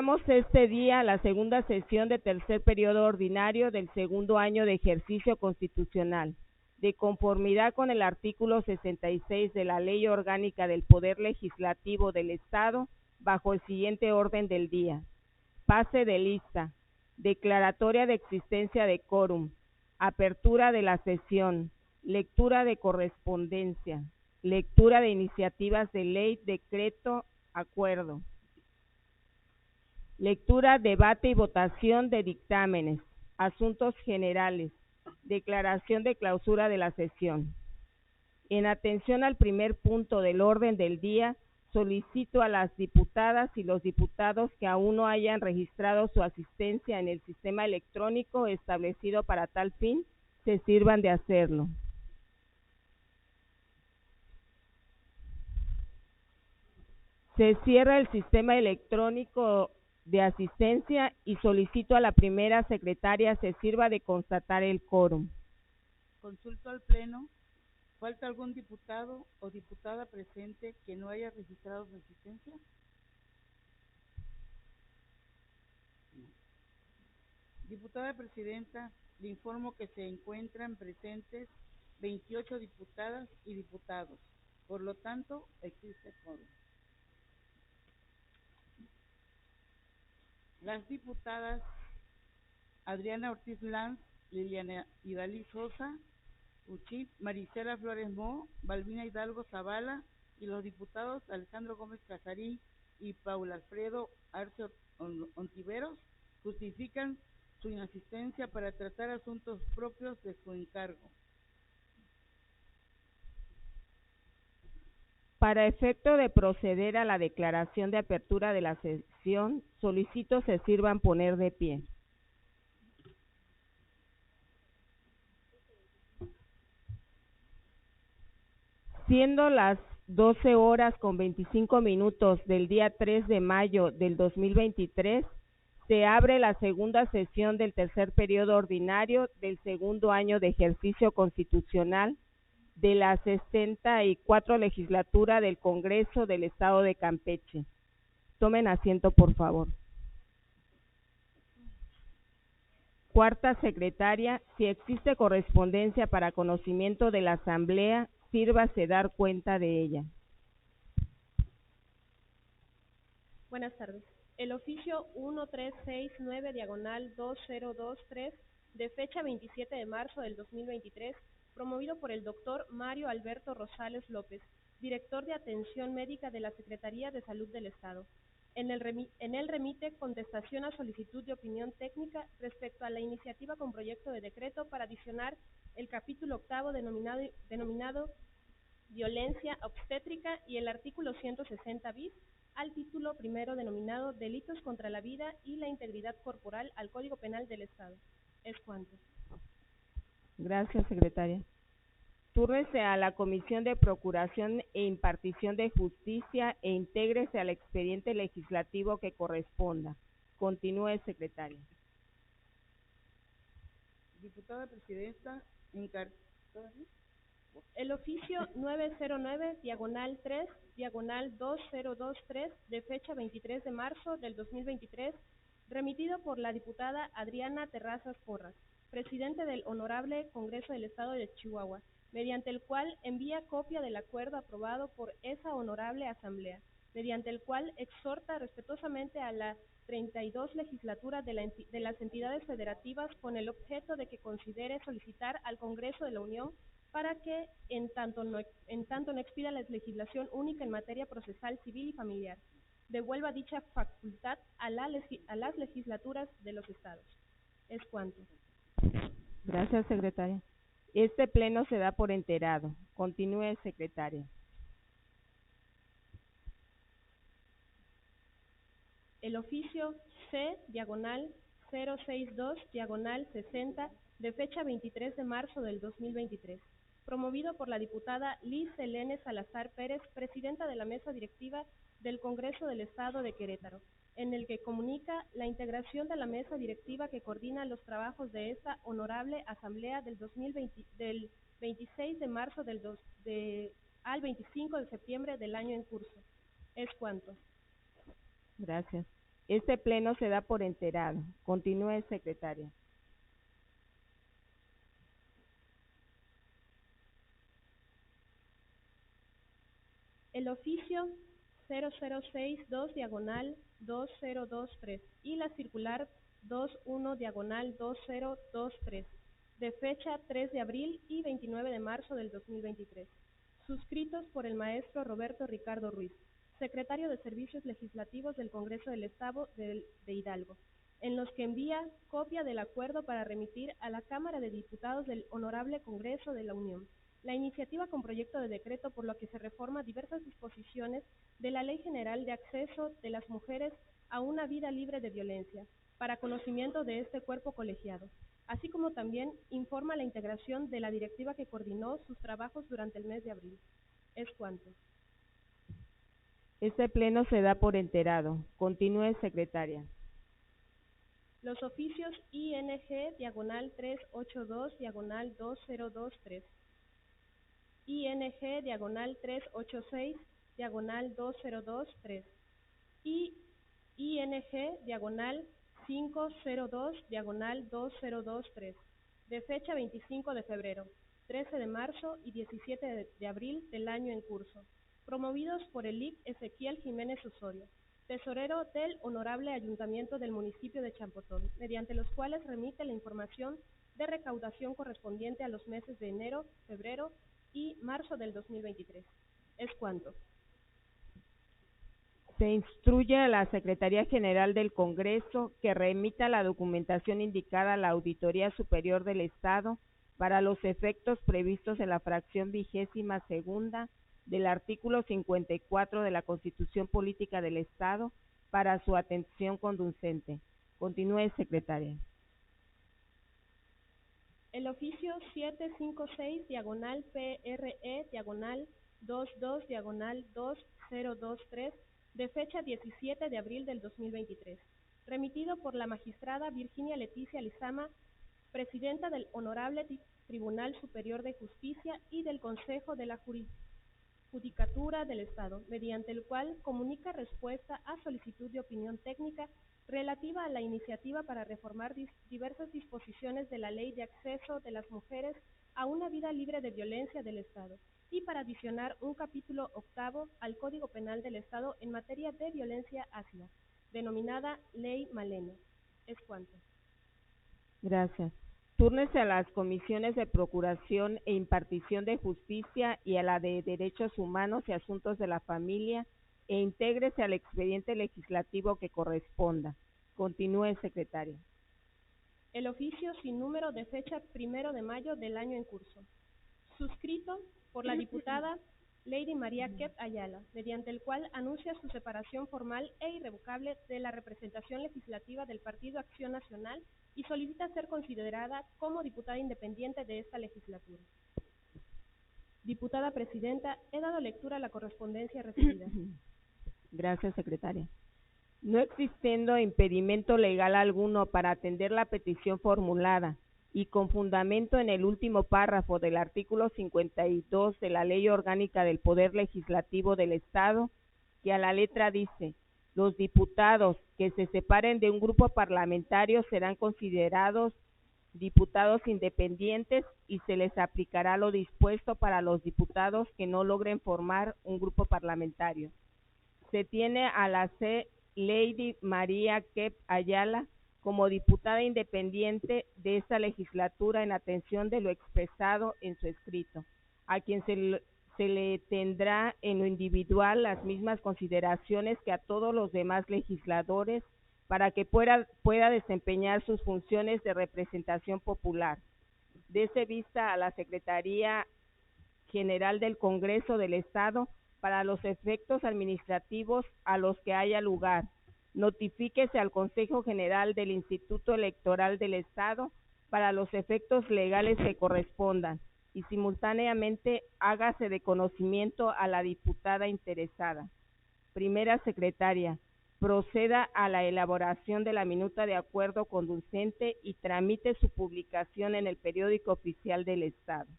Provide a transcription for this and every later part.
Celebramos este día la segunda sesión de tercer periodo ordinario del segundo año de ejercicio constitucional, de conformidad con el artículo 66 de la Ley Orgánica del Poder Legislativo del Estado, bajo el siguiente orden del día: pase de lista, declaratoria de existencia de quórum, apertura de la sesión, lectura de correspondencia, lectura de iniciativas de ley, decreto, acuerdo, lectura, debate y votación de dictámenes, asuntos generales, declaración de clausura de la sesión. En atención al primer punto del orden del día, solicito a las diputadas y los diputados que aún no hayan registrado su asistencia en el sistema electrónico establecido para tal fin, se sirvan de hacerlo. Se cierra el sistema electrónico de asistencia y solicito a la primera secretaria se sirva de constatar el quórum. Consulto al Pleno. ¿Falta algún diputado o diputada presente que no haya registrado su asistencia? No. Diputada Presidenta, le informo que se encuentran presentes 28 diputadas y diputados. Por lo tanto, existe quórum. Las diputadas Adriana Ortiz Lanz, Liliana Idalí Sosa, Uchit, Marisela Flores Mo, Balbina Hidalgo Zavala y los diputados Alejandro Gómez Casarín y Paula Alfredo Arce Ontiveros justifican su inasistencia para tratar asuntos propios de su encargo. Para efecto de proceder a la declaración de apertura de la sesión, solicito se sirvan poner de pie. Siendo las 12:25 del día 3 de mayo del 2023, se abre la segunda sesión del tercer periodo ordinario del segundo año de ejercicio constitucional de la 64 legislatura del Congreso del Estado de Campeche. Tomen asiento, por favor. Cuarta secretaria, si existe correspondencia para conocimiento de la Asamblea, sírvase dar cuenta de ella. Buenas tardes. El oficio 1369/2023 de fecha 27 de marzo del 2023, promovido por el doctor Mario Alberto Rosales López, director de Atención Médica de la Secretaría de Salud del Estado. En él remite contestación a solicitud de opinión técnica respecto a la iniciativa con proyecto de decreto para adicionar el capítulo 8º denominado Violencia Obstétrica y el artículo 160 bis al título primero denominado Delitos contra la Vida y la Integridad Corporal al Código Penal del Estado. Es cuanto. Gracias, secretaria. Túrnese a la Comisión de Procuración e Impartición de Justicia e intégrese al expediente legislativo que corresponda. Continúe, secretaria. Diputada Presidenta, el oficio 909/3/2023 de fecha 23 de marzo del 2023, remitido por la diputada Adriana Terrazas Porras, presidente del Honorable Congreso del Estado de Chihuahua, mediante el cual envía copia del acuerdo aprobado por esa honorable asamblea, mediante el cual exhorta respetuosamente a la 32 legislatura de las entidades federativas con el objeto de que considere solicitar al Congreso de la Unión para que, en tanto no expida la legislación única en materia procesal civil y familiar, devuelva dicha facultad a las legislaturas de los estados. Es cuanto. Gracias, secretaria. Este pleno se da por enterado. Continúe, secretaria. El oficio C/062/60 de fecha 23 de marzo del 2023, promovido por la diputada Liz Helene Salazar Pérez, presidenta de la mesa directiva del Congreso del Estado de Querétaro, en el que comunica la integración de la mesa directiva que coordina los trabajos de esta honorable asamblea del 26 de marzo al 25 de septiembre del año en curso. Es cuanto. Gracias. Este pleno se da por enterado. Continúe, secretaria. El oficio 0062-2023 y la circular 21-2023, de fecha 3 de abril y 29 de marzo del 2023, suscritos por el maestro Roberto Ricardo Ruiz, secretario de Servicios Legislativos del Congreso del Estado de Hidalgo, en los que envía copia del acuerdo para remitir a la Cámara de Diputados del Honorable Congreso de la Unión la iniciativa con proyecto de decreto por lo que se reforma diversas disposiciones de la Ley General de Acceso de las Mujeres a una vida libre de violencia, para conocimiento de este cuerpo colegiado, así como también informa la integración de la directiva que coordinó sus trabajos durante el mes de abril. Es cuanto. Este pleno se da por enterado. Continúe, secretaria. Los oficios ING-382-2023, ING-386-2023 y ING-502-2023, de fecha 25 de febrero, 13 de marzo y 17 de abril del año en curso, promovidos por el Lic. Ezequiel Jiménez Osorio, tesorero del Honorable Ayuntamiento del municipio de Champotón, mediante los cuales remite la información de recaudación correspondiente a los meses de enero, febrero y marzo del 2023. Es cuanto. Se instruye a la Secretaría General del Congreso que remita la documentación indicada a la Auditoría Superior del Estado para los efectos previstos en la fracción 22ª del artículo 54 de la Constitución Política del Estado para su atención conducente. Continúe, secretaria. El oficio 756-PRE-22-2023, de fecha 17 de abril del 2023, remitido por la magistrada Virginia Leticia Lizama, presidenta del Honorable Tribunal Superior de Justicia y del Consejo de la Judicatura del Estado, mediante el cual comunica respuesta a solicitud de opinión técnica relativa a la iniciativa para reformar diversas disposiciones de la Ley de Acceso de las Mujeres a una vida libre de violencia del Estado y para adicionar un capítulo 8 al Código Penal del Estado en materia de violencia ácida, denominada Ley Maleno. Es cuanto. Gracias. Túrnese a las comisiones de Procuración e Impartición de Justicia y a la de Derechos Humanos y Asuntos de la Familia e intégrese al expediente legislativo que corresponda. Continúe, secretaria. El oficio sin número de fecha 1 de mayo del año en curso, suscrito por la diputada Lady María Kep Ayala, mediante el cual anuncia su separación formal e irrevocable de la representación legislativa del Partido Acción Nacional y solicita ser considerada como diputada independiente de esta legislatura. Diputada Presidenta, he dado lectura a la correspondencia recibida. Gracias, secretaria. No existiendo impedimento legal alguno para atender la petición formulada y con fundamento en el último párrafo del artículo 52 de la Ley Orgánica del Poder Legislativo del Estado, que a la letra dice: los diputados que se separen de un grupo parlamentario serán considerados diputados independientes y se les aplicará lo dispuesto para los diputados que no logren formar un grupo parlamentario. Se tiene a la Lady María Kep Ayala como diputada independiente de esta legislatura en atención de lo expresado en su escrito, a quien se le tendrá en lo individual las mismas consideraciones que a todos los demás legisladores para que pueda desempeñar sus funciones de representación popular. Dese vista a la Secretaría General del Congreso del Estado para los efectos administrativos a los que haya lugar. Notifíquese al Consejo General del Instituto Electoral del Estado para los efectos legales que correspondan y simultáneamente hágase de conocimiento a la diputada interesada. Primera secretaria, proceda a la elaboración de la minuta de acuerdo conducente y tramite su publicación en el periódico oficial del Estado.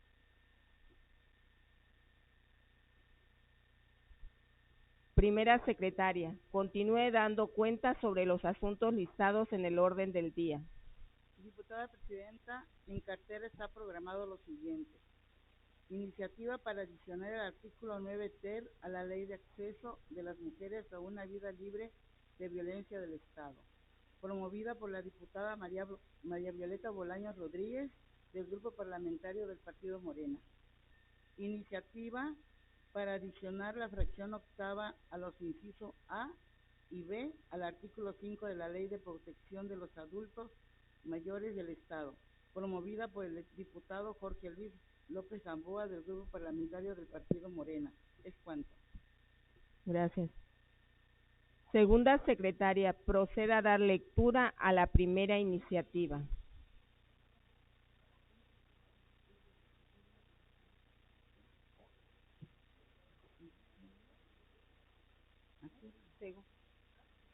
Primera secretaria, continúe dando cuenta sobre los asuntos listados en el orden del día. Diputada Presidenta, en cartera está programado lo siguiente. Iniciativa para adicionar el artículo 9 ter a la Ley de Acceso de las Mujeres a una Vida Libre de Violencia del Estado, promovida por la diputada María Violeta Bolaños Rodríguez, del Grupo Parlamentario del Partido Morena. Iniciativa para adicionar la fracción octava a los incisos A y B al artículo 5 de la Ley de Protección de los Adultos Mayores del Estado, promovida por el diputado Jorge Luis López Gamboa, del Grupo Parlamentario del Partido Morena. Es cuanto. Gracias. Segunda secretaria, proceda a dar lectura a la primera iniciativa.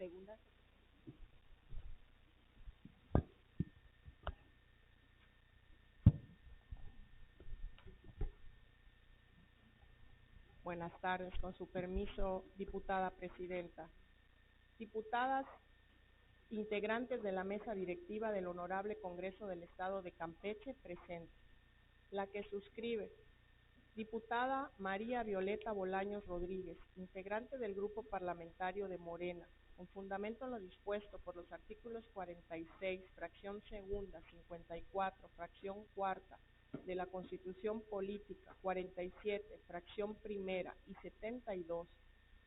Segunda. Buenas tardes, con su permiso, diputada presidenta. Diputadas integrantes de la mesa directiva del Honorable Congreso del Estado de Campeche, presente. La que suscribe, diputada María Violeta Bolaños Rodríguez, integrante del Grupo Parlamentario de Morena, con fundamento en lo dispuesto por los artículos 46, fracción segunda, 54, fracción cuarta, de la Constitución Política, 47, fracción primera y 72,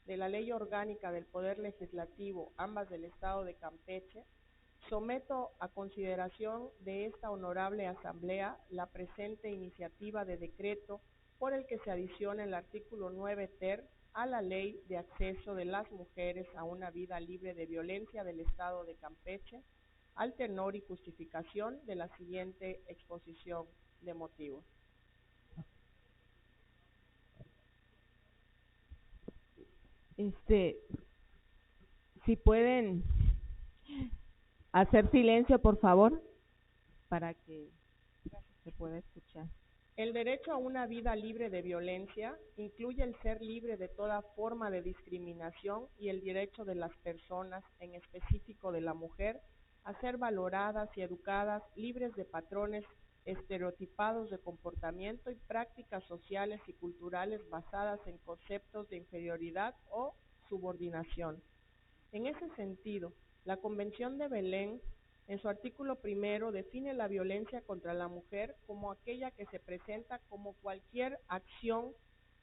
de la Ley Orgánica del Poder Legislativo, ambas del Estado de Campeche, someto a consideración de esta honorable Asamblea la presente iniciativa de decreto por el que se adiciona el artículo 9 ter a la Ley de Acceso de las Mujeres a una Vida Libre de Violencia del Estado de Campeche, al tenor y justificación de la siguiente exposición de motivos. Si pueden hacer silencio, por favor, para que se pueda escuchar. El derecho a una vida libre de violencia incluye el ser libre de toda forma de discriminación y el derecho de las personas, en específico de la mujer, a ser valoradas y educadas libres de patrones estereotipados de comportamiento y prácticas sociales y culturales basadas en conceptos de inferioridad o subordinación. En ese sentido, la Convención de Belén, en su artículo primero, define la violencia contra la mujer como aquella que se presenta como cualquier acción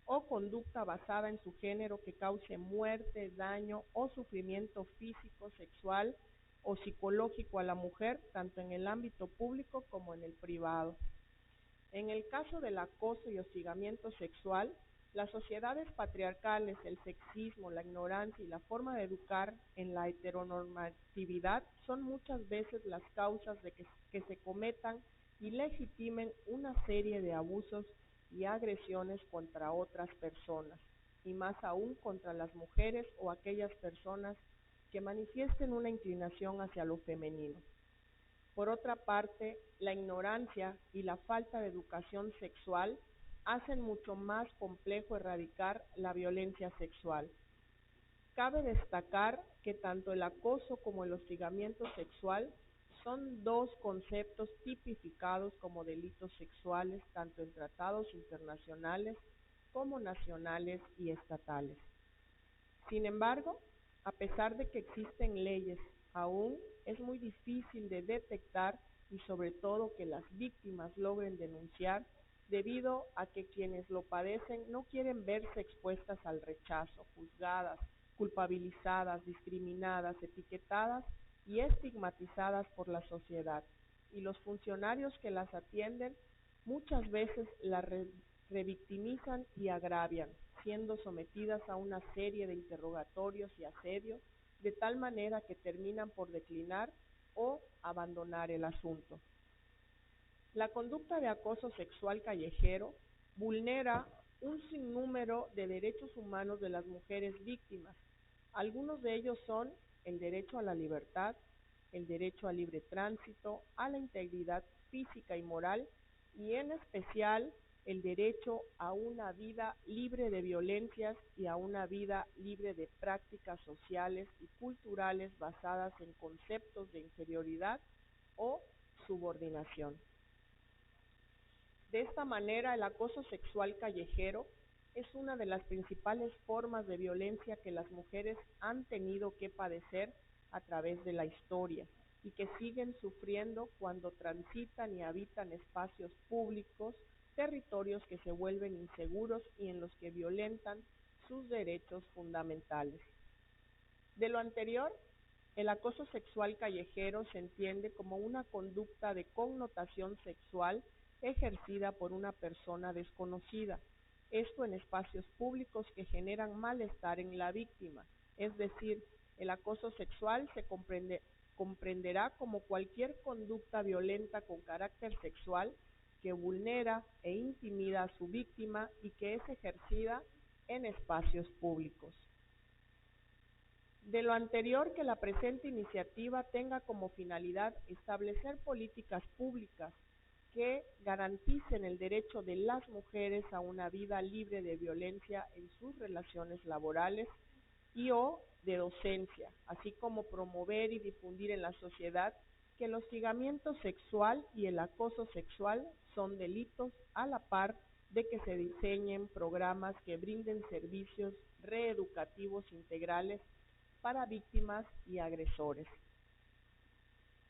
o conducta basada en su género que cause muerte, daño o sufrimiento físico, sexual o psicológico a la mujer, tanto en el ámbito público como en el privado. En el caso del acoso y hostigamiento sexual, las sociedades patriarcales, el sexismo, la ignorancia y la forma de educar en la heteronormatividad son muchas veces las causas de que se cometan y legitimen una serie de abusos y agresiones contra otras personas, y más aún contra las mujeres o aquellas personas que manifiesten una inclinación hacia lo femenino. Por otra parte, la ignorancia y la falta de educación sexual hacen mucho más complejo erradicar la violencia sexual. Cabe destacar que tanto el acoso como el hostigamiento sexual son dos conceptos tipificados como delitos sexuales tanto en tratados internacionales como nacionales y estatales. Sin embargo, a pesar de que existen leyes, aún es muy difícil de detectar y sobre todo que las víctimas logren denunciar, debido a que quienes lo padecen no quieren verse expuestas al rechazo, juzgadas, culpabilizadas, discriminadas, etiquetadas y estigmatizadas por la sociedad. Y los funcionarios que las atienden muchas veces las revictimizan y agravian, siendo sometidas a una serie de interrogatorios y asedios, de tal manera que terminan por declinar o abandonar el asunto. La conducta de acoso sexual callejero vulnera un sinnúmero de derechos humanos de las mujeres víctimas. Algunos de ellos son el derecho a la libertad, el derecho al libre tránsito, a la integridad física y moral, y en especial el derecho a una vida libre de violencias y a una vida libre de prácticas sociales y culturales basadas en conceptos de inferioridad o subordinación. De esta manera, el acoso sexual callejero es una de las principales formas de violencia que las mujeres han tenido que padecer a través de la historia y que siguen sufriendo cuando transitan y habitan espacios públicos, territorios que se vuelven inseguros y en los que violentan sus derechos fundamentales. De lo anterior, el acoso sexual callejero se entiende como una conducta de connotación sexual ejercida por una persona desconocida, esto en espacios públicos que generan malestar en la víctima, es decir, el acoso sexual se comprenderá como cualquier conducta violenta con carácter sexual que vulnera e intimida a su víctima y que es ejercida en espacios públicos. De lo anterior, que la presente iniciativa tenga como finalidad establecer políticas públicas que garanticen el derecho de las mujeres a una vida libre de violencia en sus relaciones laborales y o de docencia, así como promover y difundir en la sociedad que el hostigamiento sexual y el acoso sexual son delitos a la par de que se diseñen programas que brinden servicios reeducativos integrales para víctimas y agresores.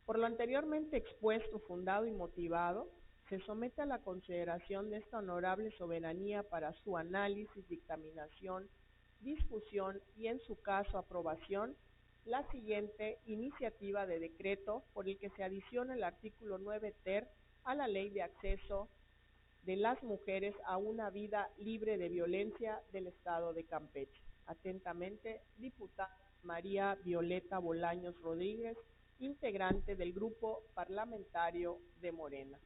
Por lo anteriormente expuesto, fundado y motivado, se somete a la consideración de esta honorable soberanía para su análisis, dictaminación, discusión y, en su caso, aprobación, la siguiente iniciativa de decreto por el que se adiciona el artículo 9 ter a la Ley de Acceso de las Mujeres a una Vida Libre de Violencia del Estado de Campeche. Atentamente, diputada María Violeta Bolaños Rodríguez, integrante del Grupo Parlamentario de Morena.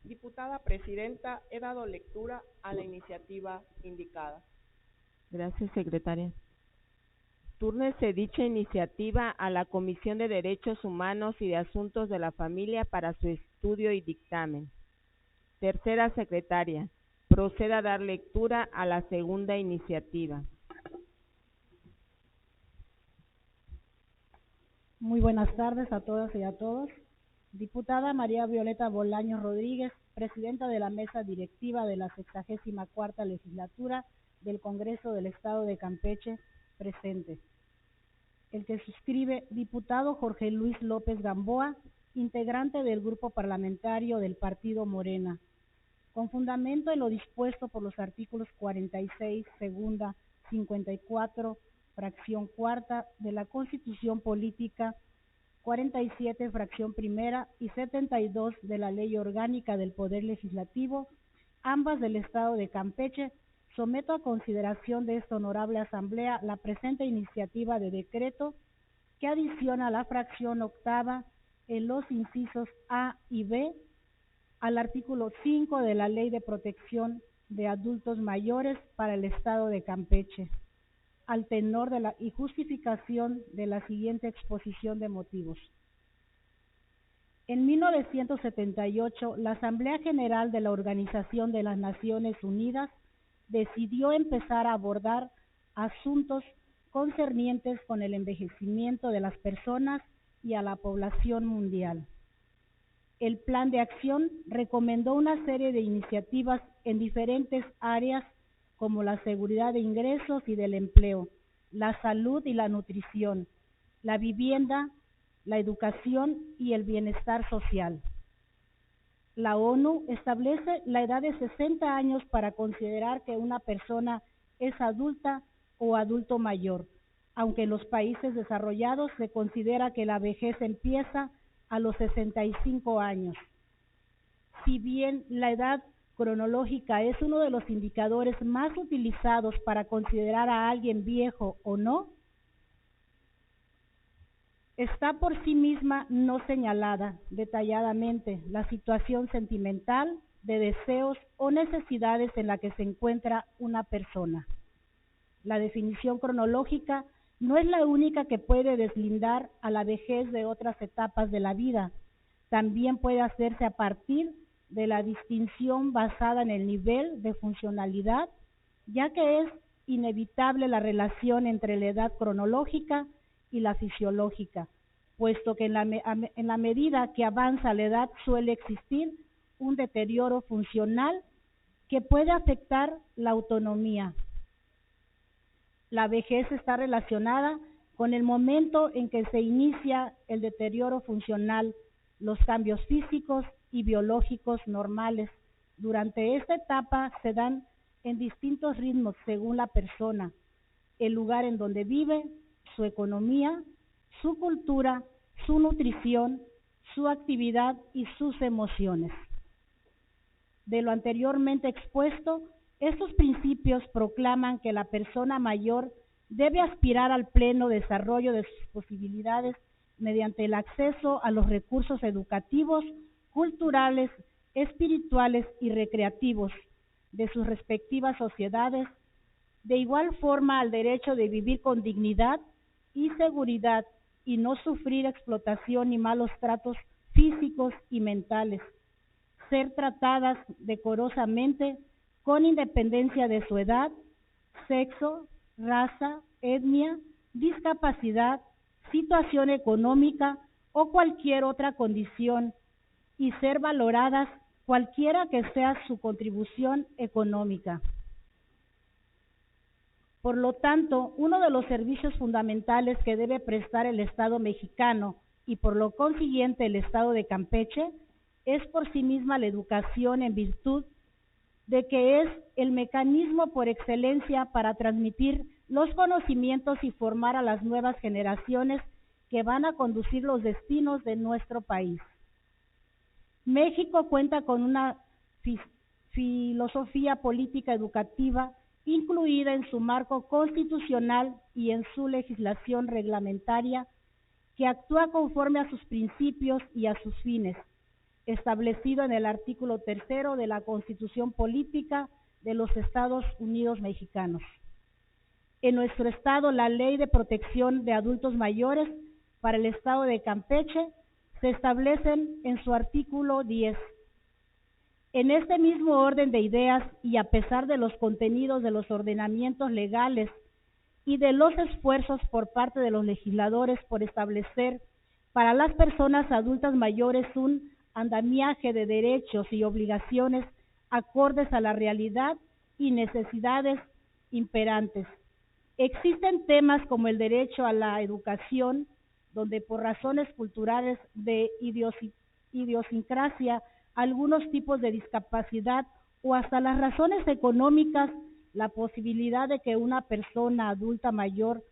Diputada Presidenta, he dado lectura a la iniciativa indicada. Gracias, secretaria. Túrnese dicha iniciativa a la Comisión de Derechos Humanos y de Asuntos de la Familia para su estudio y dictamen. Tercera secretaria, proceda a dar lectura a la segunda iniciativa. Muy buenas tardes a todas y a todos. Diputada María Violeta Bolaños Rodríguez, presidenta de la mesa directiva de la 64ª legislatura del Congreso del Estado de Campeche, presente. El que suscribe, diputado Jorge Luis López Gamboa, integrante del Grupo Parlamentario del Partido Morena. Con fundamento en lo dispuesto por los artículos 46, segunda, 54, fracción cuarta de la Constitución Política, 47, fracción primera y 72 de la Ley Orgánica del Poder Legislativo, ambas del Estado de Campeche, someto a consideración de esta honorable Asamblea la presente iniciativa de decreto que adiciona la fracción octava en los incisos A y B al artículo 5 de la Ley de Protección de Adultos Mayores para el Estado de Campeche, al tenor de la y justificación de la siguiente exposición de motivos. En 1978, la Asamblea General de la Organización de las Naciones Unidas decidió empezar a abordar asuntos concernientes con el envejecimiento de las personas y a la población mundial. El plan de acción recomendó una serie de iniciativas en diferentes áreas como la seguridad de ingresos y del empleo, la salud y la nutrición, la vivienda, la educación y el bienestar social. La ONU establece la edad de 60 años para considerar que una persona es adulta o adulto mayor, aunque en los países desarrollados se considera que la vejez empieza a los 65 años. Si bien la edad cronológica es uno de los indicadores más utilizados para considerar a alguien viejo o no, está por sí misma no señalada detalladamente la situación sentimental, de deseos o necesidades en la que se encuentra una persona. La definición cronológica no es la única que puede deslindar a la vejez de otras etapas de la vida. También puede hacerse a partir de la distinción basada en el nivel de funcionalidad, ya que es inevitable la relación entre la edad cronológica y la fisiológica, puesto que en la medida que avanza la edad suele existir un deterioro funcional que puede afectar la autonomía. La vejez está relacionada con el momento en que se inicia el deterioro funcional, los cambios físicos y biológicos normales. Durante esta etapa se dan en distintos ritmos según la persona, el lugar en donde vive, su economía, su cultura, su nutrición, su actividad y sus emociones. De lo anteriormente expuesto, estos principios proclaman que la persona mayor debe aspirar al pleno desarrollo de sus posibilidades mediante el acceso a los recursos educativos, culturales, espirituales y recreativos de sus respectivas sociedades, de igual forma al derecho de vivir con dignidad y seguridad y no sufrir explotación ni malos tratos físicos y mentales, ser tratadas decorosamente con independencia de su edad, sexo, raza, etnia, discapacidad, situación económica o cualquier otra condición, y ser valoradas cualquiera que sea su contribución económica. Por lo tanto, uno de los servicios fundamentales que debe prestar el Estado mexicano y por lo consiguiente el Estado de Campeche es por sí misma la educación, en virtud de que es el mecanismo por excelencia para transmitir los conocimientos y formar a las nuevas generaciones que van a conducir los destinos de nuestro país. México cuenta con una filosofía política educativa incluida en su marco constitucional y en su legislación reglamentaria, que actúa conforme a sus principios y a sus fines, establecido en el artículo 3 de la Constitución Política de los Estados Unidos Mexicanos. En nuestro estado, la Ley de Protección de Adultos Mayores para el estado de Campeche se establecen en su artículo 10. En este mismo orden de ideas y a pesar de los contenidos de los ordenamientos legales y de los esfuerzos por parte de los legisladores por establecer para las personas adultas mayores un andamiaje de derechos y obligaciones acordes a la realidad y necesidades imperantes. Existen temas como el derecho a la educación, donde por razones culturales de idiosincrasia, algunos tipos de discapacidad o hasta las razones económicas, la posibilidad de que una persona adulta mayor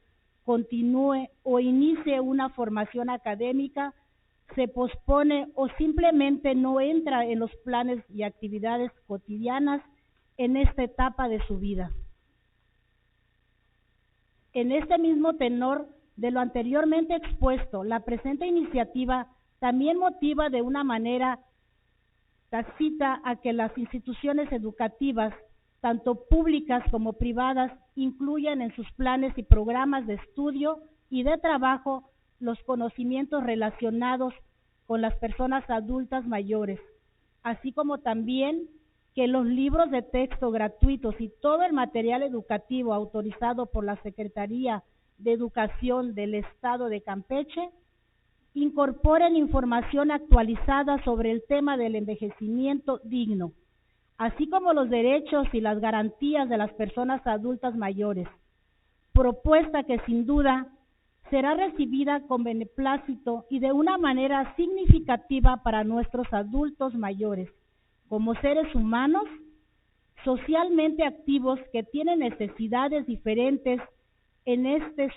continúe o inicie una formación académica se pospone o simplemente no entra en los planes y actividades cotidianas en esta etapa de su vida. En este mismo tenor de lo anteriormente expuesto, la presente iniciativa también motiva de una manera tácita a que las instituciones educativas, tanto públicas como privadas, incluyan en sus planes y programas de estudio y de trabajo los conocimientos relacionados con las personas adultas mayores, así como también que los libros de texto gratuitos y todo el material educativo autorizado por la Secretaría de Educación del Estado de Campeche incorporen información actualizada sobre el tema del envejecimiento digno, así como los derechos y las garantías de las personas adultas mayores, propuesta que sin duda será recibida con beneplácito y de una manera significativa para nuestros adultos mayores, como seres humanos socialmente activos que tienen necesidades diferentes en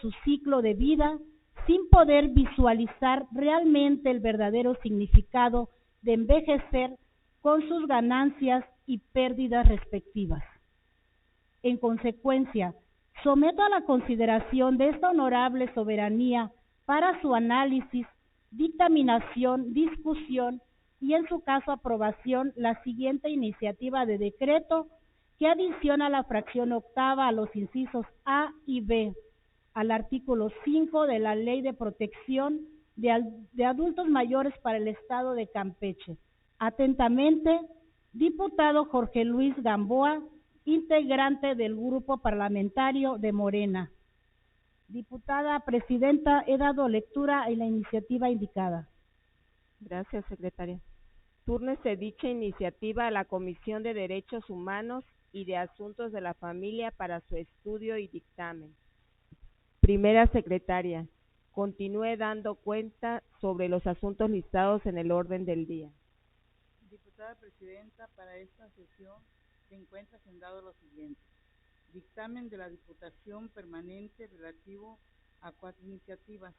su ciclo de vida, sin poder visualizar realmente el verdadero significado de envejecer con sus ganancias y pérdidas respectivas. En consecuencia, someto a la consideración de esta honorable soberanía para su análisis, dictaminación, discusión y en su caso aprobación la siguiente iniciativa de decreto que adiciona la fracción octava a los incisos A y B al artículo 5 de la Ley de Protección de Adultos Mayores para el Estado de Campeche, Atentamente, diputado Jorge Luis Gamboa, integrante del Grupo Parlamentario de Morena. Diputada Presidenta, he dado lectura a la iniciativa indicada. Gracias, secretaria. Túrnese dicha iniciativa a la Comisión de Derechos Humanos y de Asuntos de la Familia para su estudio y dictamen. Primera secretaria, continúe dando cuenta sobre los asuntos listados en el orden del día. Diputada Presidenta, para esta sesión se encuentra agendado lo siguiente. Dictamen de la Diputación Permanente relativo a 4 iniciativas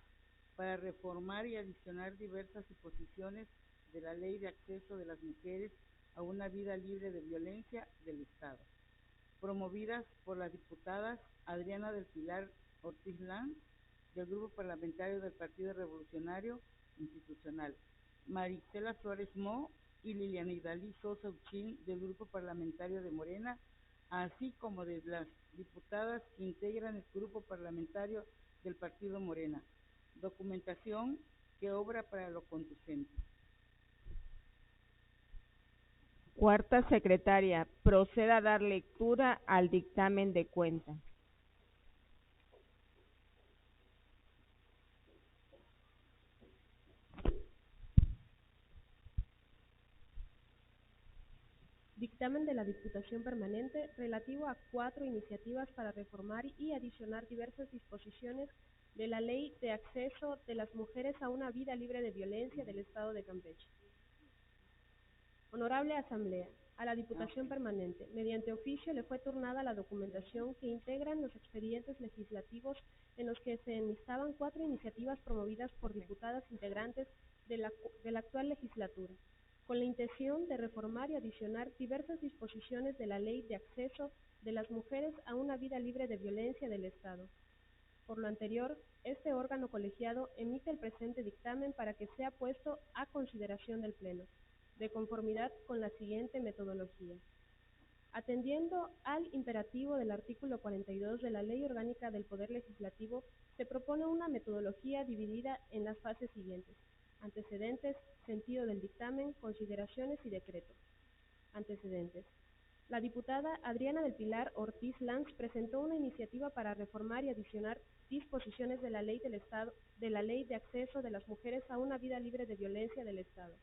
para reformar y adicionar diversas disposiciones de la Ley de Acceso de las Mujeres a una Vida Libre de Violencia del Estado, promovidas por las diputadas Adriana del Pilar Ortiz Lanz, del Grupo Parlamentario del Partido Revolucionario Institucional, Marisela Flores Mo y Liliana Idalí Sosa Uchín, del Grupo Parlamentario de Morena, así como de las diputadas que integran el Grupo Parlamentario del Partido Morena. Documentación que obra para lo conducente. Cuarta secretaria, proceda a dar lectura al dictamen de cuenta. Dictamen de la Diputación Permanente relativo a 4 iniciativas para reformar y adicionar diversas disposiciones de la Ley de Acceso de las Mujeres a una Vida Libre de Violencia del Estado de Campeche. Honorable Asamblea, a la Diputación Permanente, mediante oficio le fue turnada la documentación que integran los expedientes legislativos en los que se enlistaban 4 iniciativas promovidas por diputadas integrantes de la actual legislatura, con la intención de reformar y adicionar diversas disposiciones de la Ley de Acceso de las Mujeres a una Vida Libre de Violencia del Estado. Por lo anterior, este órgano colegiado emite el presente dictamen para que sea puesto a consideración del Pleno, de conformidad con la siguiente metodología. Atendiendo al imperativo del artículo 42 de la Ley Orgánica del Poder Legislativo, se propone una metodología dividida en las fases siguientes: antecedentes, sentido del dictamen, consideraciones y decreto. Antecedentes. La diputada Adriana del Pilar Ortiz Lanz presentó una iniciativa para reformar y adicionar disposiciones de la Ley del Estado, de la Ley de Acceso de las Mujeres a una Vida Libre de Violencia del Estado,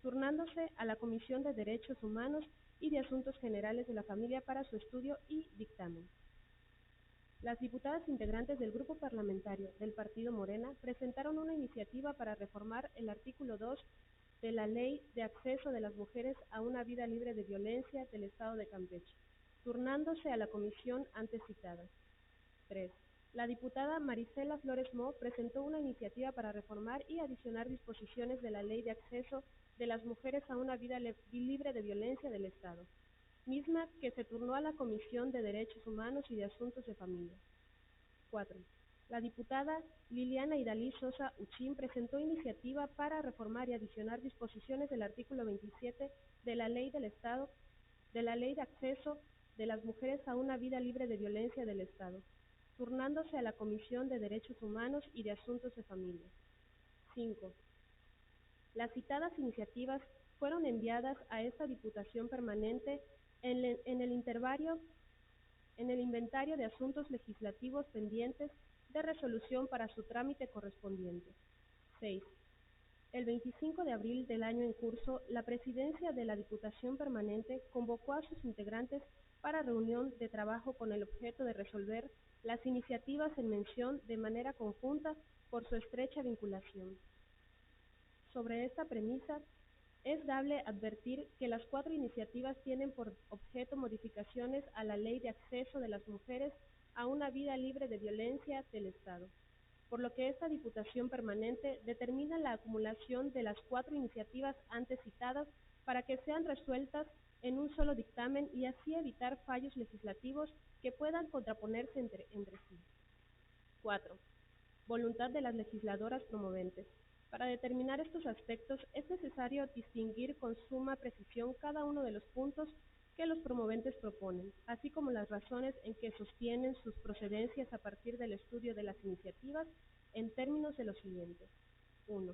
turnándose a la Comisión de Derechos Humanos y de Asuntos Generales de la Familia para su estudio y dictamen. Las diputadas integrantes del Grupo Parlamentario del Partido Morena presentaron una iniciativa para reformar el artículo 2 de la Ley de Acceso de las Mujeres a una Vida Libre de Violencia del Estado de Campeche, turnándose a la comisión antes citada. 3. La diputada Marisela Flores Mo presentó una iniciativa para reformar y adicionar disposiciones de la Ley de Acceso de las Mujeres a una Vida Libre de Violencia del Estado, misma que se turnó a la Comisión de Derechos Humanos y de Asuntos de Familia. 4. La diputada Liliana Idalí Sosa Uchín presentó iniciativa para reformar y adicionar disposiciones del artículo 27 de la Ley del Estado, de la Ley de Acceso de las Mujeres a una Vida Libre de Violencia del Estado, turnándose a la Comisión de Derechos Humanos y de Asuntos de Familia. 5. Las citadas iniciativas fueron enviadas a esta Diputación Permanente en el inventario de asuntos legislativos pendientes de resolución para su trámite correspondiente. 6. El 25 de abril del año en curso, la Presidencia de la Diputación Permanente convocó a sus integrantes para reunión de trabajo con el objeto de resolver las iniciativas en mención de manera conjunta por su estrecha vinculación. Sobre esta premisa, es dable advertir que las 4 iniciativas tienen por objeto modificaciones a la Ley de Acceso de las Mujeres a una Vida Libre de Violencia del Estado, por lo que esta Diputación Permanente determina la acumulación de las 4 iniciativas antes citadas para que sean resueltas en un solo dictamen y así evitar fallos legislativos que puedan contraponerse entre sí. 4. Voluntad de las legisladoras promoventes. Para determinar estos aspectos es necesario distinguir con suma precisión cada uno de los puntos que los promoventes proponen, así como las razones en que sostienen sus procedencias a partir del estudio de las iniciativas en términos de lo siguiente. 1.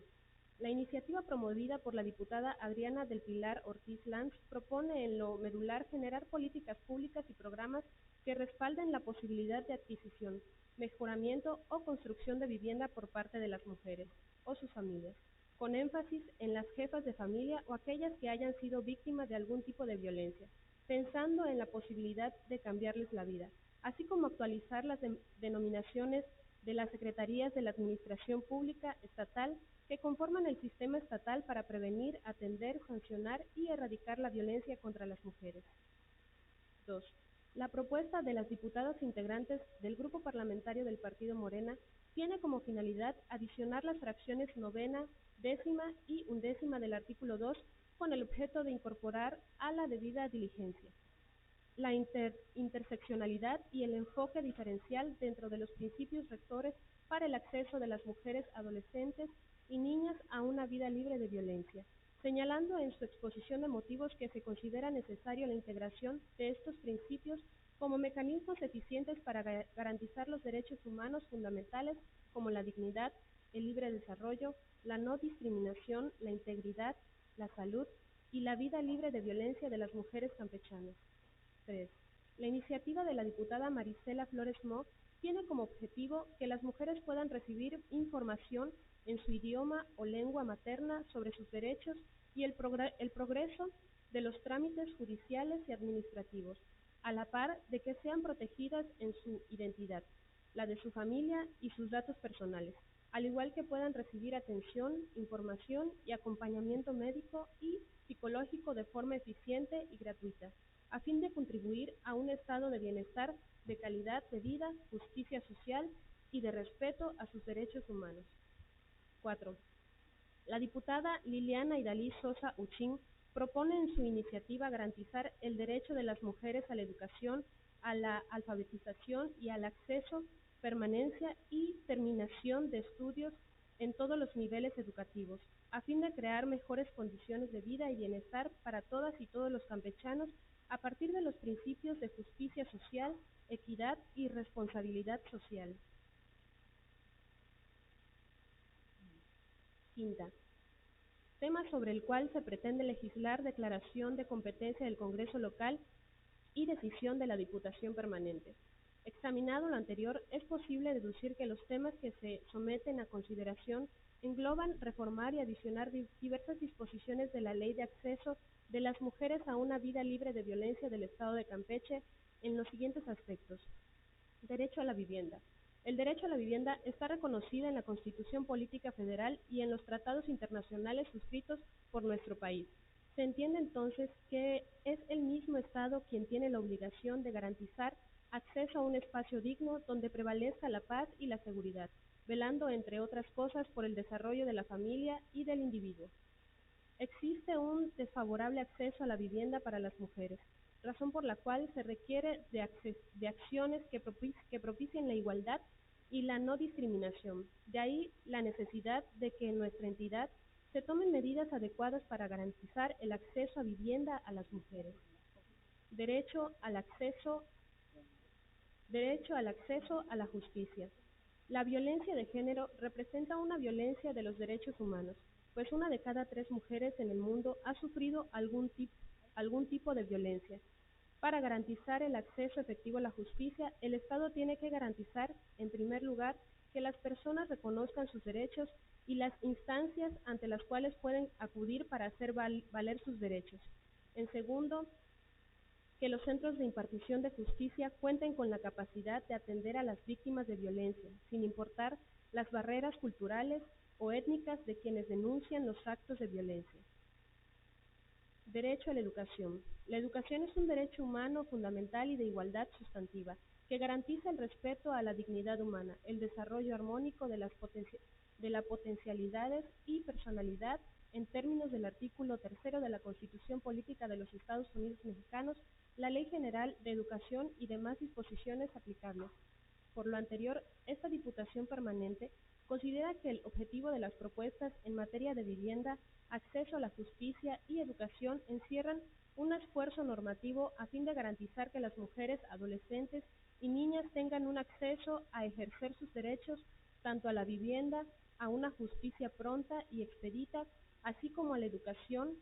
La iniciativa promovida por la diputada Adriana del Pilar Ortiz Lanz propone en lo medular generar políticas públicas y programas que respalden la posibilidad de adquisición, mejoramiento o construcción de vivienda por parte de las mujeres o sus familias, con énfasis en las jefas de familia o aquellas que hayan sido víctimas de algún tipo de violencia, pensando en la posibilidad de cambiarles la vida, así como actualizar las denominaciones de las secretarías de la Administración Pública Estatal que conforman el sistema estatal para prevenir, atender, sancionar y erradicar la violencia contra las mujeres. 2. La propuesta de las diputadas integrantes del Grupo Parlamentario del Partido Morena tiene como finalidad adicionar las fracciones novena, décima y undécima del artículo 2 con el objeto de incorporar a la debida diligencia la interseccionalidad y el enfoque diferencial dentro de los principios rectores para el acceso de las mujeres, adolescentes y niñas a una vida libre de violencia, señalando en su exposición de motivos que se considera necesario la integración de estos principios como mecanismos eficientes para garantizar los derechos humanos fundamentales como la dignidad, el libre desarrollo, la no discriminación, la integridad, la salud y la vida libre de violencia de las mujeres campechanas. 3. La iniciativa de la diputada Marisela Flores Mock tiene como objetivo que las mujeres puedan recibir información en su idioma o lengua materna sobre sus derechos y el progreso de los trámites judiciales y administrativos, a la par de que sean protegidas en su identidad, la de su familia y sus datos personales, al igual que puedan recibir atención, información y acompañamiento médico y psicológico de forma eficiente y gratuita, a fin de contribuir a un estado de bienestar, de calidad de vida, justicia social y de respeto a sus derechos humanos. 4. La diputada Liliana Idalí Sosa Uchín propone en su iniciativa garantizar el derecho de las mujeres a la educación, a la alfabetización y al acceso, permanencia y terminación de estudios en todos los niveles educativos, a fin de crear mejores condiciones de vida y bienestar para todas y todos los campechanos a partir de los principios de justicia social, equidad y responsabilidad social. 5. Tema sobre el cual se pretende legislar declaración de competencia del Congreso local y decisión de la Diputación Permanente. Examinado lo anterior, es posible deducir que los temas que se someten a consideración engloban reformar y adicionar diversas disposiciones de la Ley de Acceso de las Mujeres a una Vida Libre de Violencia del Estado de Campeche en los siguientes aspectos. Derecho a la vivienda. El derecho a la vivienda está reconocido en la Constitución Política Federal y en los tratados internacionales suscritos por nuestro país. Se entiende entonces que es el mismo Estado quien tiene la obligación de garantizar acceso a un espacio digno donde prevalezca la paz y la seguridad, velando, entre otras cosas, por el desarrollo de la familia y del individuo. Existe un desfavorable acceso a la vivienda para las mujeres, razón por la cual se requiere de acciones que propicien la igualdad y la no discriminación. De ahí la necesidad de que en nuestra entidad se tomen medidas adecuadas para garantizar el acceso a vivienda a las mujeres. Derecho al acceso a la justicia. La violencia de género representa una violencia de los derechos humanos, pues 1 de cada 3 mujeres en el mundo ha sufrido algún tipo de violencia. Para garantizar el acceso efectivo a la justicia, el Estado tiene que garantizar, en primer lugar, que las personas reconozcan sus derechos y las instancias ante las cuales pueden acudir para hacer valer sus derechos. En segundo, que los centros de impartición de justicia cuenten con la capacidad de atender a las víctimas de violencia, sin importar las barreras culturales o étnicas de quienes denuncian los actos de violencia. Derecho a la educación. La educación es un derecho humano fundamental y de igualdad sustantiva, que garantiza el respeto a la dignidad humana, el desarrollo armónico de las potencialidades y personalidad en términos del artículo 3 de la Constitución Política de los Estados Unidos Mexicanos, la Ley General de Educación y demás disposiciones aplicables. Por lo anterior, esta Diputación Permanente considera que el objetivo de las propuestas en materia de vivienda, acceso a la justicia y educación encierran un esfuerzo normativo a fin de garantizar que las mujeres, adolescentes y niñas tengan un acceso a ejercer sus derechos tanto a la vivienda a una justicia pronta y expedita, así como a la educación,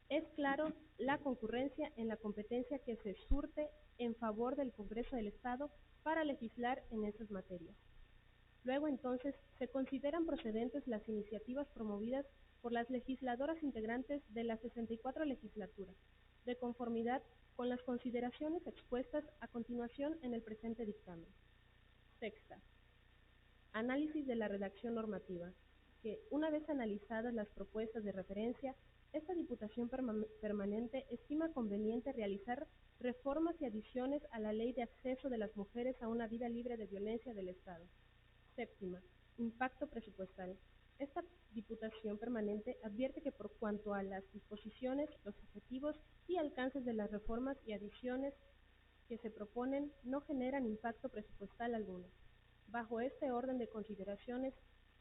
es claro la concurrencia en la competencia que se surte en favor del Congreso del Estado para legislar en esas materias. Luego, entonces, se consideran procedentes las iniciativas promovidas por las legisladoras integrantes de la 64 legislatura, de conformidad con las consideraciones expuestas a continuación en el presente dictamen. Sexta, análisis de la redacción normativa, que, una vez analizadas las propuestas de referencia, esta Diputación Permanente estima conveniente realizar reformas y adiciones a la Ley de Acceso de las Mujeres a una Vida Libre de Violencia del Estado. Séptima, impacto presupuestal. Esta Diputación Permanente advierte que por cuanto a las disposiciones, los objetivos y alcances de las reformas y adiciones que se proponen no generan impacto presupuestal alguno. Bajo este orden de consideraciones,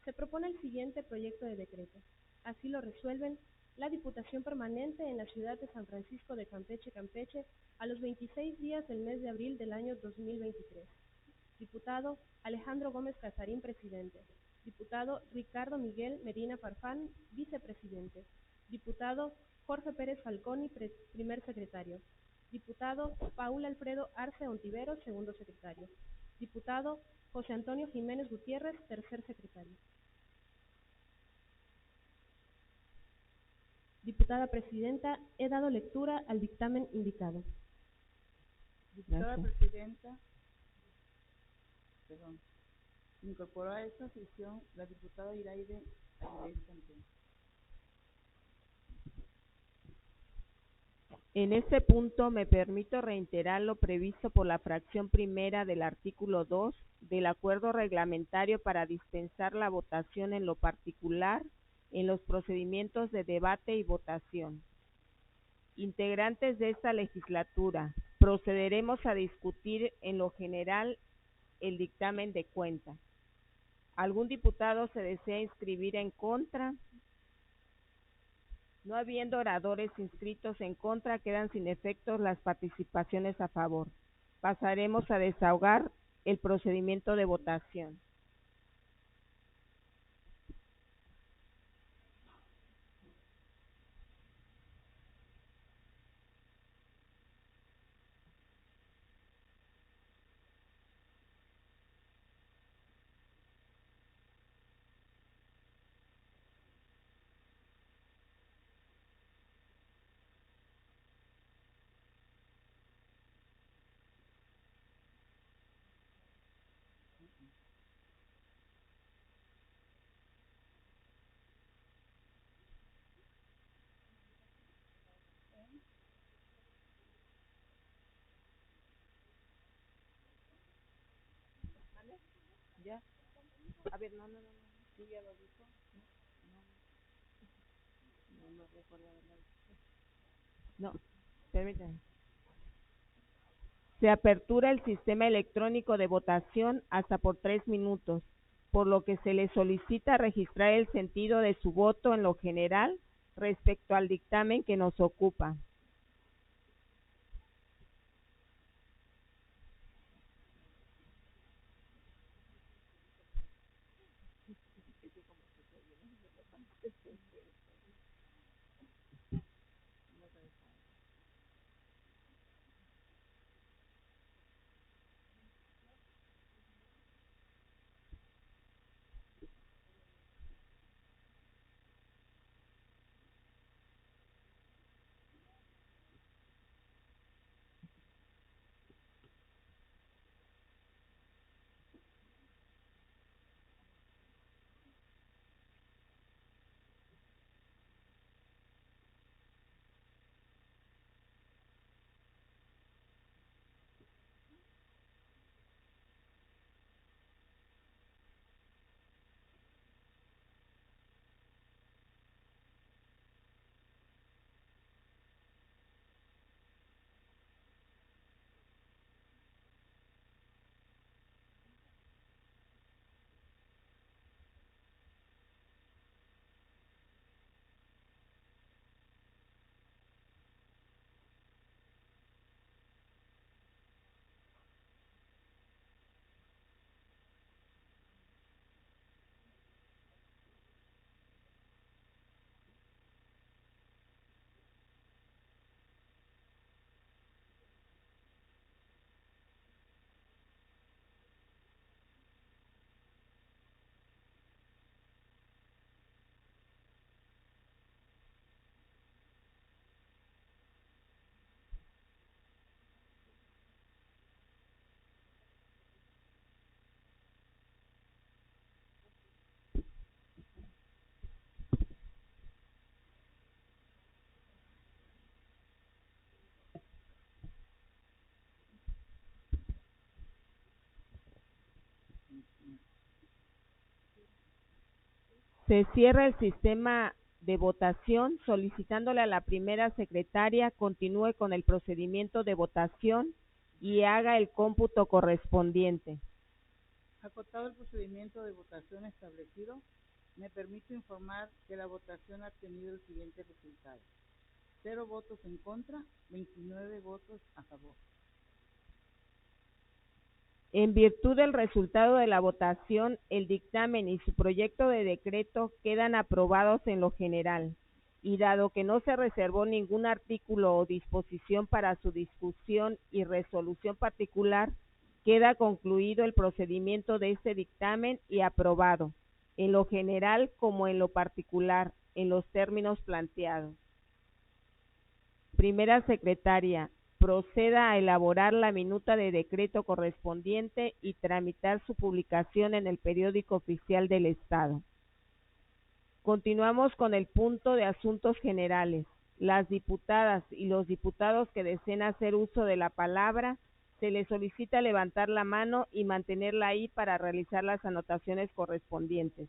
se propone el siguiente proyecto de decreto. Así lo resuelven la Diputación Permanente en la ciudad de San Francisco de Campeche, Campeche, a los 26 días del mes de abril del año 2023. Diputado Alejandro Gómez Casarín, presidente. Diputado Ricardo Miguel Medina Farfán, vicepresidente. Diputado Jorge Pérez Falconi, primer secretario. Diputado Paul Alfredo Arce Ontiveros, segundo secretario. Diputado José Antonio Jiménez Gutiérrez, tercer secretario. Diputada Presidenta, he dado lectura al dictamen indicado. Diputada Presidenta, se incorporó a esta sesión la diputada Iraide Aguilera Cantón. En este punto me permito reiterar lo previsto por la fracción primera del artículo 2 del acuerdo reglamentario para dispensar la votación en lo particular en los procedimientos de debate y votación. Integrantes de esta legislatura, procederemos a discutir en lo general el dictamen de cuenta. ¿Algún diputado se desea inscribir en contra? No habiendo oradores inscritos en contra, quedan sin efectos las participaciones a favor. Pasaremos a desahogar el procedimiento de votación. ¿Ya? A ver, no. ¿Sí ya lo dijo? No recuerdo haberlo dicho. No, permítame. Se apertura el sistema electrónico de votación hasta por 3 minutos, por lo que se le solicita registrar el sentido de su voto en lo general respecto al dictamen que nos ocupa. Se cierra el sistema de votación solicitándole a la primera secretaria continúe con el procedimiento de votación y haga el cómputo correspondiente. Acotado el procedimiento de votación establecido, me permito informar que la votación ha tenido el siguiente resultado: 0 votos en contra, 29 votos a favor. En virtud del resultado de la votación, el dictamen y su proyecto de decreto quedan aprobados en lo general, y dado que no se reservó ningún artículo o disposición para su discusión y resolución particular, queda concluido el procedimiento de este dictamen y aprobado, en lo general como en lo particular, en los términos planteados. Primera secretaria, proceda a elaborar la minuta de decreto correspondiente y tramitar su publicación en el periódico oficial del Estado. Continuamos con el punto de asuntos generales. Las diputadas y los diputados que deseen hacer uso de la palabra, se les solicita levantar la mano y mantenerla ahí para realizar las anotaciones correspondientes.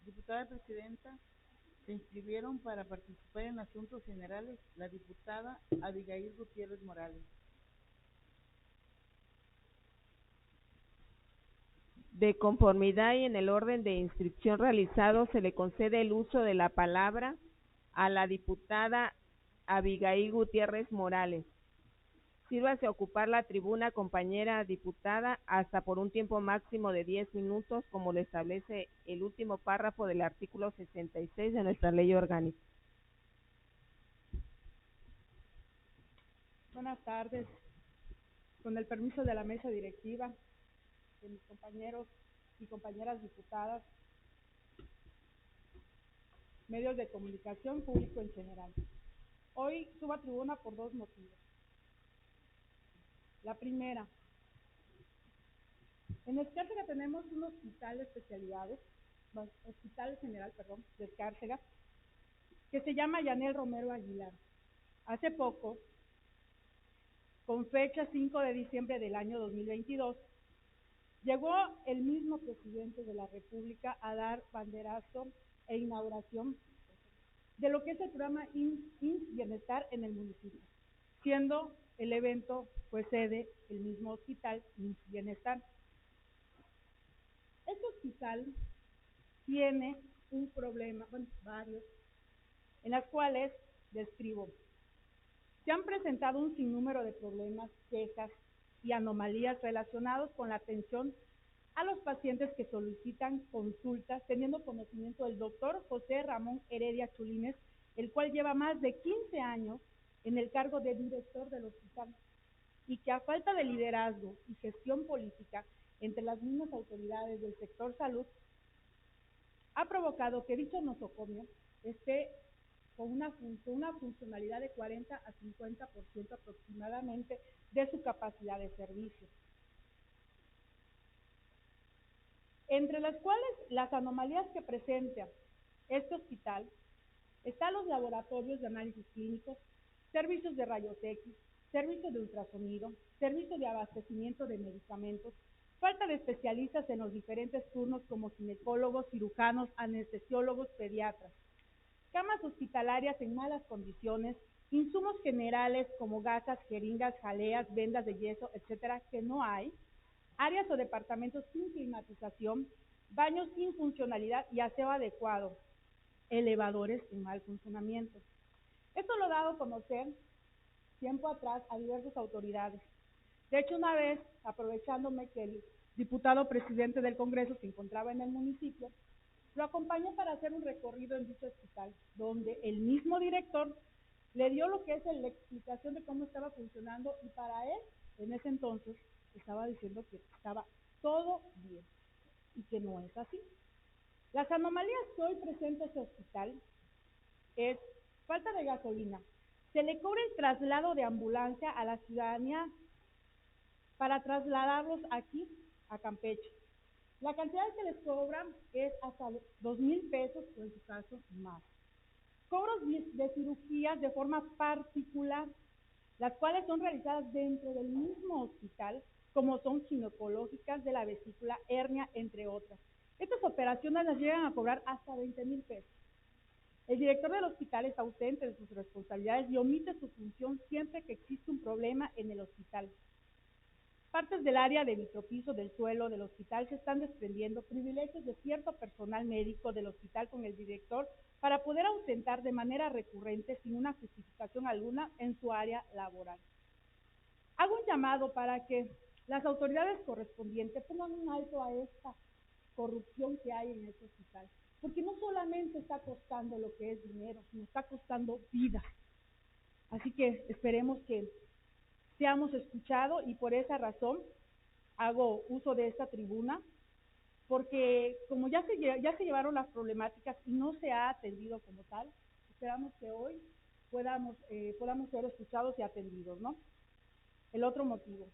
Diputada presidenta, se inscribieron para participar en asuntos generales la diputada Abigail Gutiérrez Morales. De conformidad y en el orden de inscripción realizado, se le concede el uso de la palabra a la diputada Abigail Gutiérrez Morales. Sírvase a ocupar la tribuna, compañera diputada, hasta por un tiempo máximo de 10 minutos, como lo establece el último párrafo del artículo 66 de nuestra ley orgánica. Buenas tardes. Con el permiso de la mesa directiva, de mis compañeros y compañeras diputadas, medios de comunicación, público en general. Hoy subo a tribuna por 2 motivos. La primera, en Escárcega tenemos un hospital de especialidades, hospital general, de Escárcega, que se llama Yanel Romero Aguilar. Hace poco, con fecha 5 de diciembre del año 2022, llegó el mismo presidente de la República a dar banderazo e inauguración de lo que es el programa IMSS Bienestar en el municipio, siendo el evento pues sede el mismo hospital IMSS Bienestar. Este hospital tiene un problema, varios, en las cuales describo. Se han presentado un sinnúmero de problemas, quejas y anomalías relacionados con la atención a los pacientes que solicitan consultas, teniendo conocimiento del doctor José Ramón Heredia Chulines, el cual lleva más de 15 años en el cargo de director del hospital, y que a falta de liderazgo y gestión política entre las mismas autoridades del sector salud, ha provocado que dicho nosocomio esté con una funcionalidad de 40 a 50% aproximadamente de su capacidad de servicio. Entre las cuales las anomalías que presenta este hospital están los laboratorios de análisis clínicos, servicios de rayos X, servicios de ultrasonido, servicio de abastecimiento de medicamentos, falta de especialistas en los diferentes turnos como ginecólogos, cirujanos, anestesiólogos, pediatras, camas hospitalarias en malas condiciones, insumos generales como gasas, jeringas, jaleas, vendas de yeso, etcétera, que no hay, áreas o departamentos sin climatización, baños sin funcionalidad y aseo adecuado, elevadores en mal funcionamiento. Esto lo he dado a conocer tiempo atrás a diversas autoridades. De hecho, una vez, aprovechándome que el diputado presidente del Congreso se encontraba en el municipio, lo acompañé para hacer un recorrido en dicho hospital, donde el mismo director le dio lo que es la explicación de cómo estaba funcionando y para él en ese entonces estaba diciendo que estaba todo bien y que no es así. Las anomalías que hoy presenta ese hospital es falta de gasolina. Se le cobra el traslado de ambulancia a la ciudadanía para trasladarlos aquí a Campeche. La cantidad que les cobran es hasta 2,000 pesos, o en su caso más. Cobros de cirugías de forma particular, las cuales son realizadas dentro del mismo hospital, como son ginecológicas de la vesícula, hernia, entre otras. Estas operaciones las llegan a cobrar hasta 20,000 pesos. El director del hospital es ausente de sus responsabilidades y omite su función siempre que existe un problema en el hospital. Partes del área de vitropiso del suelo del hospital se están desprendiendo, privilegios de cierto personal médico del hospital con el director para poder ausentar de manera recurrente sin una justificación alguna en su área laboral. Hago un llamado para que las autoridades correspondientes pongan un alto a esta corrupción que hay en este hospital, porque no solamente está costando lo que es dinero, sino está costando vida. Así que esperemos que seamos escuchados y por esa razón hago uso de esta tribuna, porque como ya se llevaron las problemáticas y no se ha atendido como tal, esperamos que hoy podamos ser escuchados y atendidos, ¿no? El otro motivo.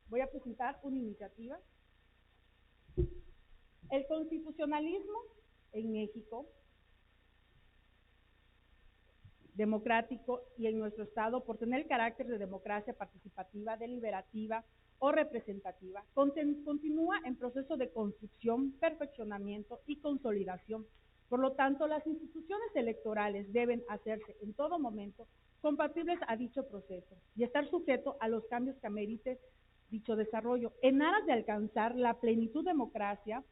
Voy a presentar una iniciativa. El constitucionalismo en México, democrático y en nuestro Estado, por tener el carácter de democracia participativa, deliberativa o representativa, continúa en proceso de construcción, perfeccionamiento y consolidación. Por lo tanto, las instituciones electorales deben hacerse en todo momento compatibles a dicho proceso y estar sujeto a los cambios que amerite dicho desarrollo, en aras de alcanzar la plenitud democracia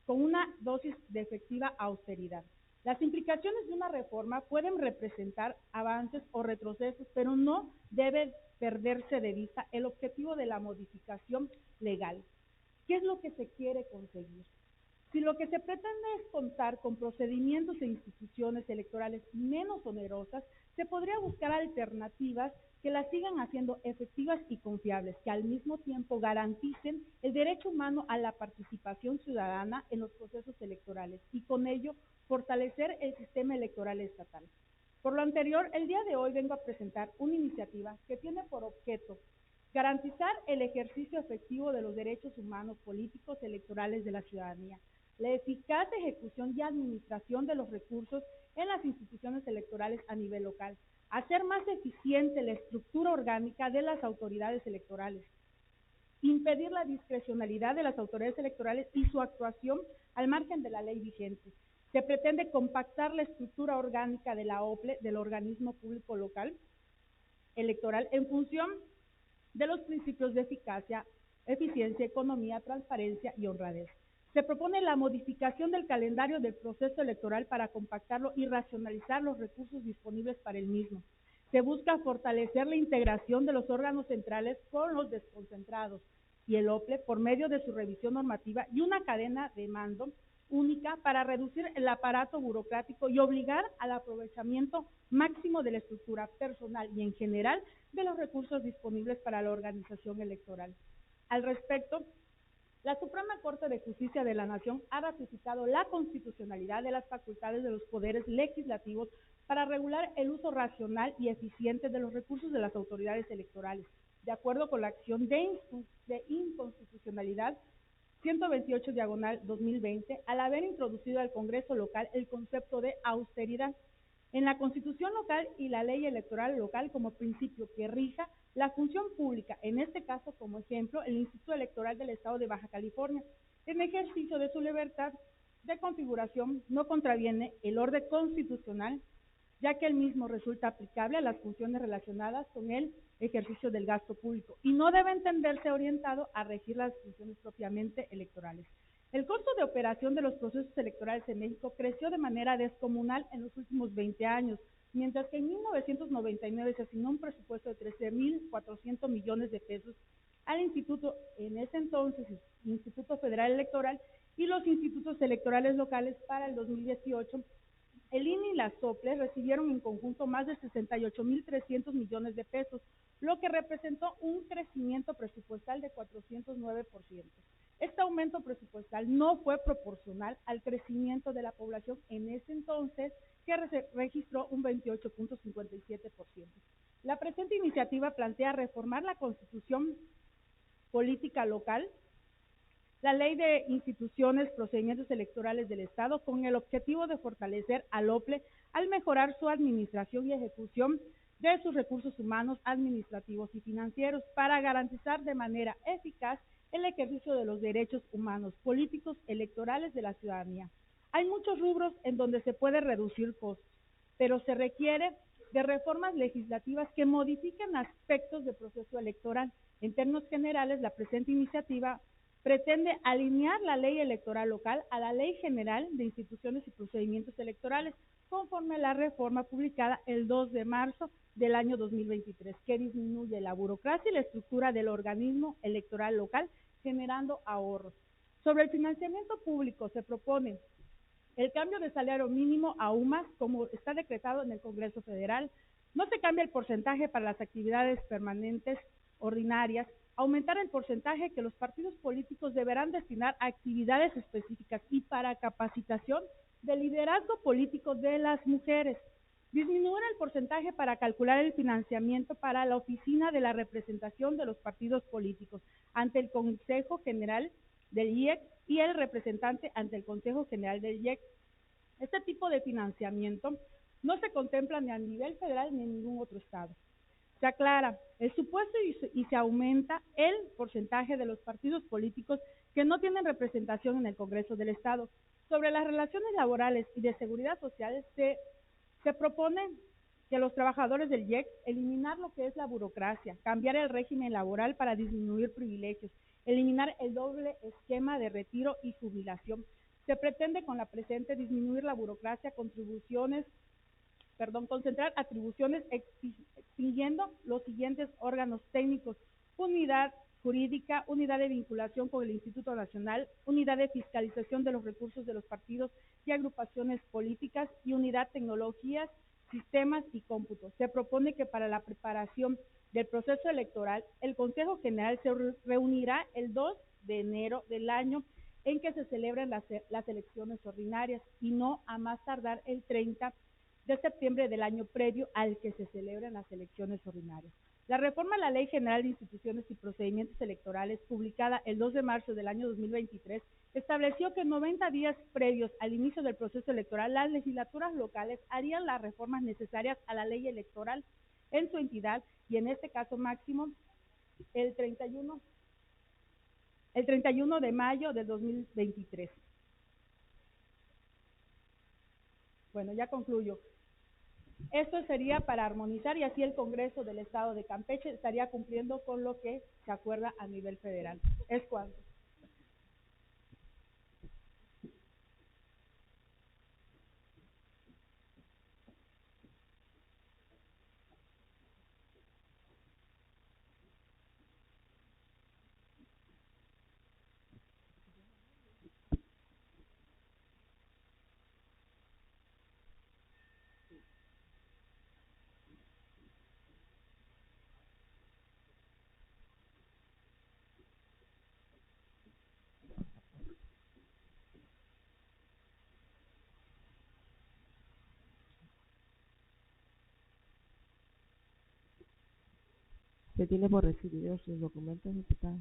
con una dosis de efectiva austeridad. Las implicaciones de una reforma pueden representar avances o retrocesos, pero no debe perderse de vista el objetivo de la modificación legal. ¿Qué es lo que se quiere conseguir? Si lo que se pretende es contar con procedimientos e instituciones electorales menos onerosas, se podría buscar alternativas que las sigan haciendo efectivas y confiables, que al mismo tiempo garanticen el derecho humano a la participación ciudadana en los procesos electorales y con ello fortalecer el sistema electoral estatal. Por lo anterior, el día de hoy vengo a presentar una iniciativa que tiene por objeto garantizar el ejercicio efectivo de los derechos humanos, políticos, electorales de la ciudadanía, la eficaz ejecución y administración de los recursos en las instituciones electorales a nivel local, hacer más eficiente la estructura orgánica de las autoridades electorales, impedir la discrecionalidad de las autoridades electorales y su actuación al margen de la ley vigente. Se pretende compactar la estructura orgánica de la OPLE, del organismo público local electoral, en función de los principios de eficacia, eficiencia, economía, transparencia y honradez. Se propone la modificación del calendario del proceso electoral para compactarlo y racionalizar los recursos disponibles para el mismo. Se busca fortalecer la integración de los órganos centrales con los desconcentrados y el OPLE por medio de su revisión normativa y una cadena de mando única para reducir el aparato burocrático y obligar al aprovechamiento máximo de la estructura personal y en general de los recursos disponibles para la organización electoral. Al respecto, la Suprema Corte de Justicia de la Nación ha ratificado la constitucionalidad de las facultades de los poderes legislativos para regular el uso racional y eficiente de los recursos de las autoridades electorales, de acuerdo con la acción de inconstitucionalidad 128/2020, al haber introducido al Congreso local el concepto de austeridad en la Constitución local y la ley electoral local como principio que rija la función pública, en este caso como ejemplo el Instituto Electoral del Estado de Baja California, en ejercicio de su libertad de configuración no contraviene el orden constitucional, ya que el mismo resulta aplicable a las funciones relacionadas con el ejercicio del gasto público y no debe entenderse orientado a regir las funciones propiamente electorales. El costo de operación de los procesos electorales en México creció de manera descomunal en los últimos 20 años, mientras que en 1999 se asignó un presupuesto de 13,400 millones de pesos al instituto, en ese entonces Instituto Federal Electoral, y los institutos electorales locales. Para el 2018, el INE y las OPLE recibieron en conjunto más de 68,300 millones de pesos, lo que representó un crecimiento presupuestal de 409%. Este aumento presupuestal no fue proporcional al crecimiento de la población en ese entonces, que registró un 28.57%. La presente iniciativa plantea reformar la Constitución Política Local, la Ley de Instituciones, Procedimientos Electorales del Estado, con el objetivo de fortalecer al OPLE al mejorar su administración y ejecución de sus recursos humanos, administrativos y financieros, para garantizar de manera eficaz el ejercicio de los derechos humanos, políticos, electorales de la ciudadanía. Hay muchos rubros en donde se puede reducir costos, pero se requiere de reformas legislativas que modifiquen aspectos del proceso electoral. En términos generales, la presente iniciativa pretende alinear la ley electoral local a la Ley General de Instituciones y Procedimientos Electorales, conforme a la reforma publicada el 2 de marzo del año 2023, que disminuye la burocracia y la estructura del organismo electoral local, generando ahorros. Sobre el financiamiento público, se propone el cambio de salario mínimo a UMAS, como está decretado en el Congreso Federal. No se cambia el porcentaje para las actividades permanentes ordinarias, aumentar el porcentaje que los partidos políticos deberán destinar a actividades específicas y para capacitación de liderazgo político de las mujeres, disminuir el porcentaje para calcular el financiamiento para la oficina de la representación de los partidos políticos ante el Consejo General del IEC y el representante ante el Consejo General del IEC. Este tipo de financiamiento no se contempla ni a nivel federal ni en ningún otro estado. Se aclara el supuesto y se aumenta el porcentaje de los partidos políticos que no tienen representación en el Congreso del Estado. Sobre las relaciones laborales y de seguridad social, se propone que los trabajadores del IEC eliminar lo que es la burocracia, cambiar el régimen laboral para disminuir privilegios, eliminar el doble esquema de retiro y jubilación. Se pretende con la presente disminuir la burocracia, concentrar atribuciones extinguiendo los siguientes órganos técnicos: unidad jurídica, unidad de vinculación con el Instituto Nacional, unidad de fiscalización de los recursos de los partidos y agrupaciones políticas y unidad tecnologías, sistemas y cómputos. Se propone que para la preparación del proceso electoral, el Consejo General se reunirá el 2 de enero del año en que se celebren las elecciones ordinarias y no a más tardar el 30 de septiembre del año previo al que se celebren las elecciones ordinarias. La reforma a la Ley General de Instituciones y Procedimientos Electorales, publicada el 2 de marzo del año 2023, estableció que 90 días previos al inicio del proceso electoral, las legislaturas locales harían las reformas necesarias a la ley electoral en su entidad, y en este caso máximo el 31 de mayo del 2023. Bueno, ya concluyo. Esto sería para armonizar, y así el Congreso del Estado de Campeche estaría cumpliendo con lo que se acuerda a nivel federal. Es cuanto. Se tiene por recibidos sus documentos, diputado.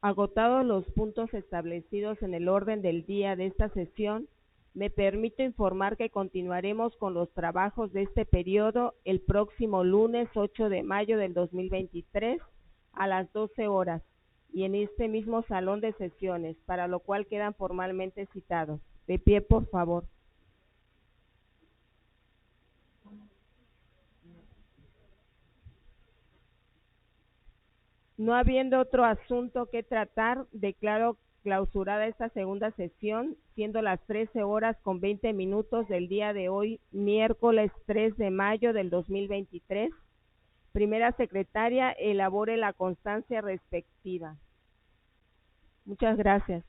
Agotados los puntos establecidos en el orden del día de esta sesión, me permito informar que continuaremos con los trabajos de este periodo el próximo lunes 8 de mayo del 2023 a las 12 horas y en este mismo salón de sesiones, para lo cual quedan formalmente citados. De pie, por favor. No habiendo otro asunto que tratar, declaro clausurada esta segunda sesión, siendo las 13:20 del día de hoy, miércoles 3 de mayo del 2023. Primera secretaria, elabore la constancia respectiva. Muchas gracias.